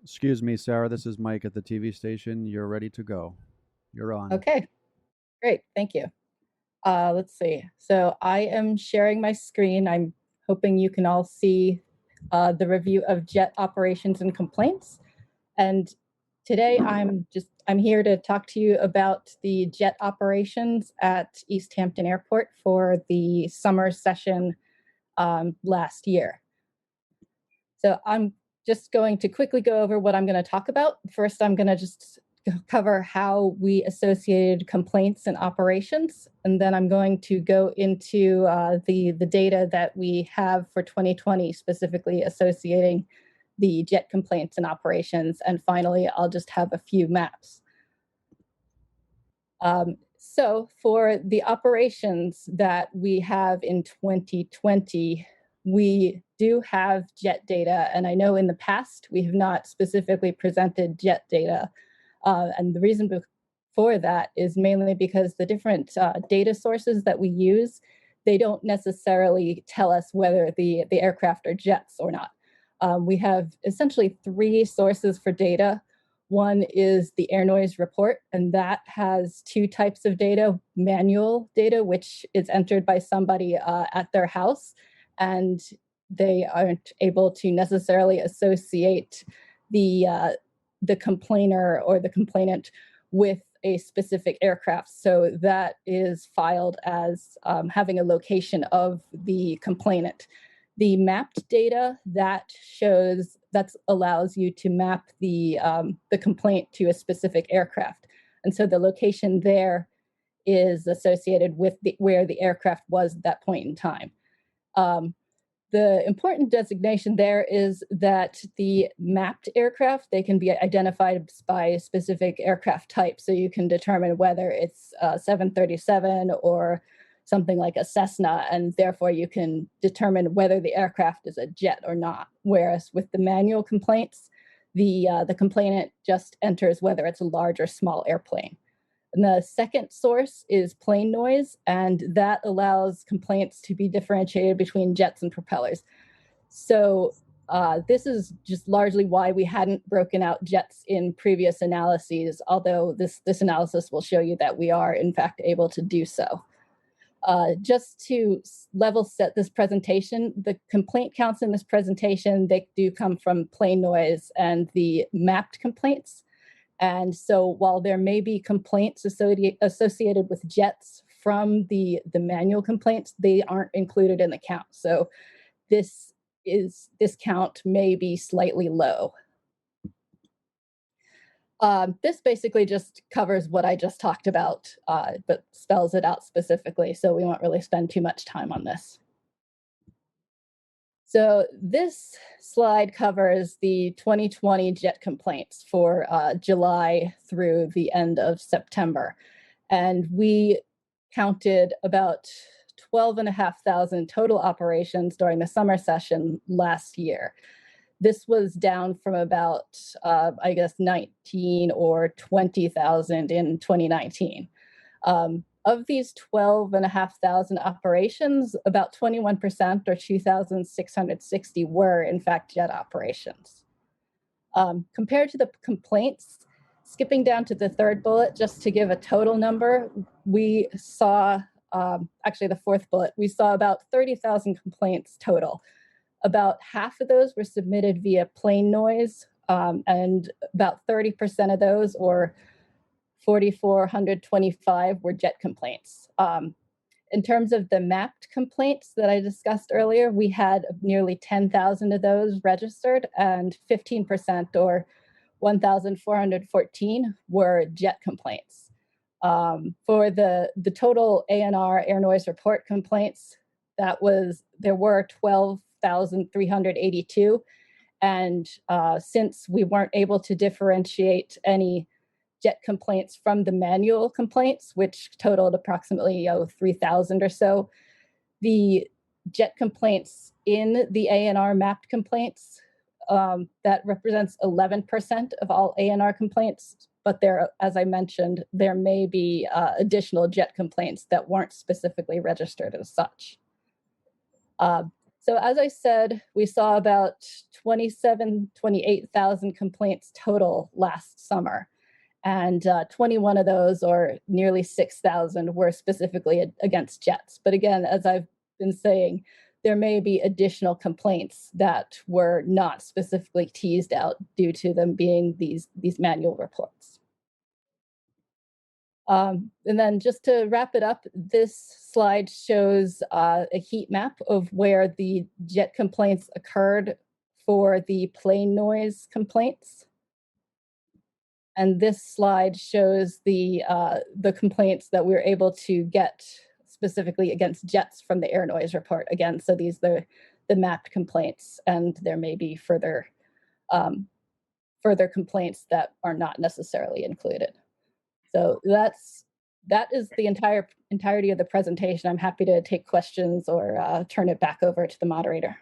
Excuse me, Sarah, this is Mike at the TV station. You're ready to go. You're on. Okay, great. Thank you. Let's see. So I am sharing my screen. I'm hoping you can all see the review of jet operations and complaints. And today I'm here to talk to you about the jet operations at East Hampton Airport for the summer session last year. So I'm just going to quickly go over what I'm going to talk about. First, I'm going to just cover how we associated complaints and operations, and then I'm going to go into the data that we have for 2020, specifically associating the jet complaints and operations, and finally, I'll just have a few maps. So for the operations that we have in 2020, we do have jet data, and I know in the past we have not specifically presented jet data. And the reason for that is mainly because the different data sources that we use, they don't necessarily tell us whether the aircraft are jets or not. We have essentially three sources for data. One is the air noise report, and that has two types of data: manual data, which is entered by somebody at their house, and they aren't able to necessarily associate the complainer or the complainant with a specific aircraft. So that is filed as having a location of the complainant. The mapped data that allows you to map the complaint to a specific aircraft, and so the location there is associated with where the aircraft was at that point in time. The important designation there is that the mapped aircraft, they can be identified by a specific aircraft type, so you can determine whether it's a 737 or something like a Cessna, and therefore you can determine whether the aircraft is a jet or not. Whereas with the manual complaints, the complainant just enters whether it's a large or small airplane. And the second source is plane noise, and that allows complaints to be differentiated between jets and propellers. So this is just largely why we hadn't broken out jets in previous analyses, although this analysis will show you that we are in fact able to do so. Just to level set this presentation, the complaint counts in this presentation, they do come from plane noise and the mapped complaints. And so while there may be complaints associated with jets from the manual complaints, they aren't included in the count. So this count may be slightly low. This basically just covers what I just talked about, but spells it out specifically, so we won't really spend too much time on this. So this slide covers the 2020 jet complaints for July through the end of September. And we counted about 12,500 total operations during the summer session last year. This was down from about, 19 or 20,000 in 2019. Of these 12,500 operations, about 21% or 2,660 were in fact jet operations. Compared to the complaints, skipping down to the third bullet, just to give a total number, we saw, actually the fourth bullet, we saw about 30,000 complaints total. About half of those were submitted via plane noise, and about 30% of those, or 4,425, were jet complaints. In terms of the mapped complaints that I discussed earlier, we had nearly 10,000 of those registered, and 15%, or 1,414, were jet complaints. For the total ANR, air noise report complaints, there were 12,382. And since we weren't able to differentiate any jet complaints from the manual complaints, which totaled approximately 3,000 or so, the jet complaints in the ANR mapped complaints, that represents 11% of all ANR complaints. But there, as I mentioned, there may be additional jet complaints that weren't specifically registered as such. So So as I said, we saw about 28,000 complaints total last summer. And 21 of those, or nearly 6,000, were specifically against jets. But again, as I've been saying, there may be additional complaints that were not specifically teased out due to them being these manual reports. And then just to wrap it up, this slide shows a heat map of where the jet complaints occurred for the plane noise complaints. And this slide shows the complaints that we were able to get specifically against jets from the air noise report. Again, so these are the mapped complaints, and there may be further complaints that are not necessarily included. So that is the entirety of the presentation. I'm happy to take questions or turn it back over to the moderator.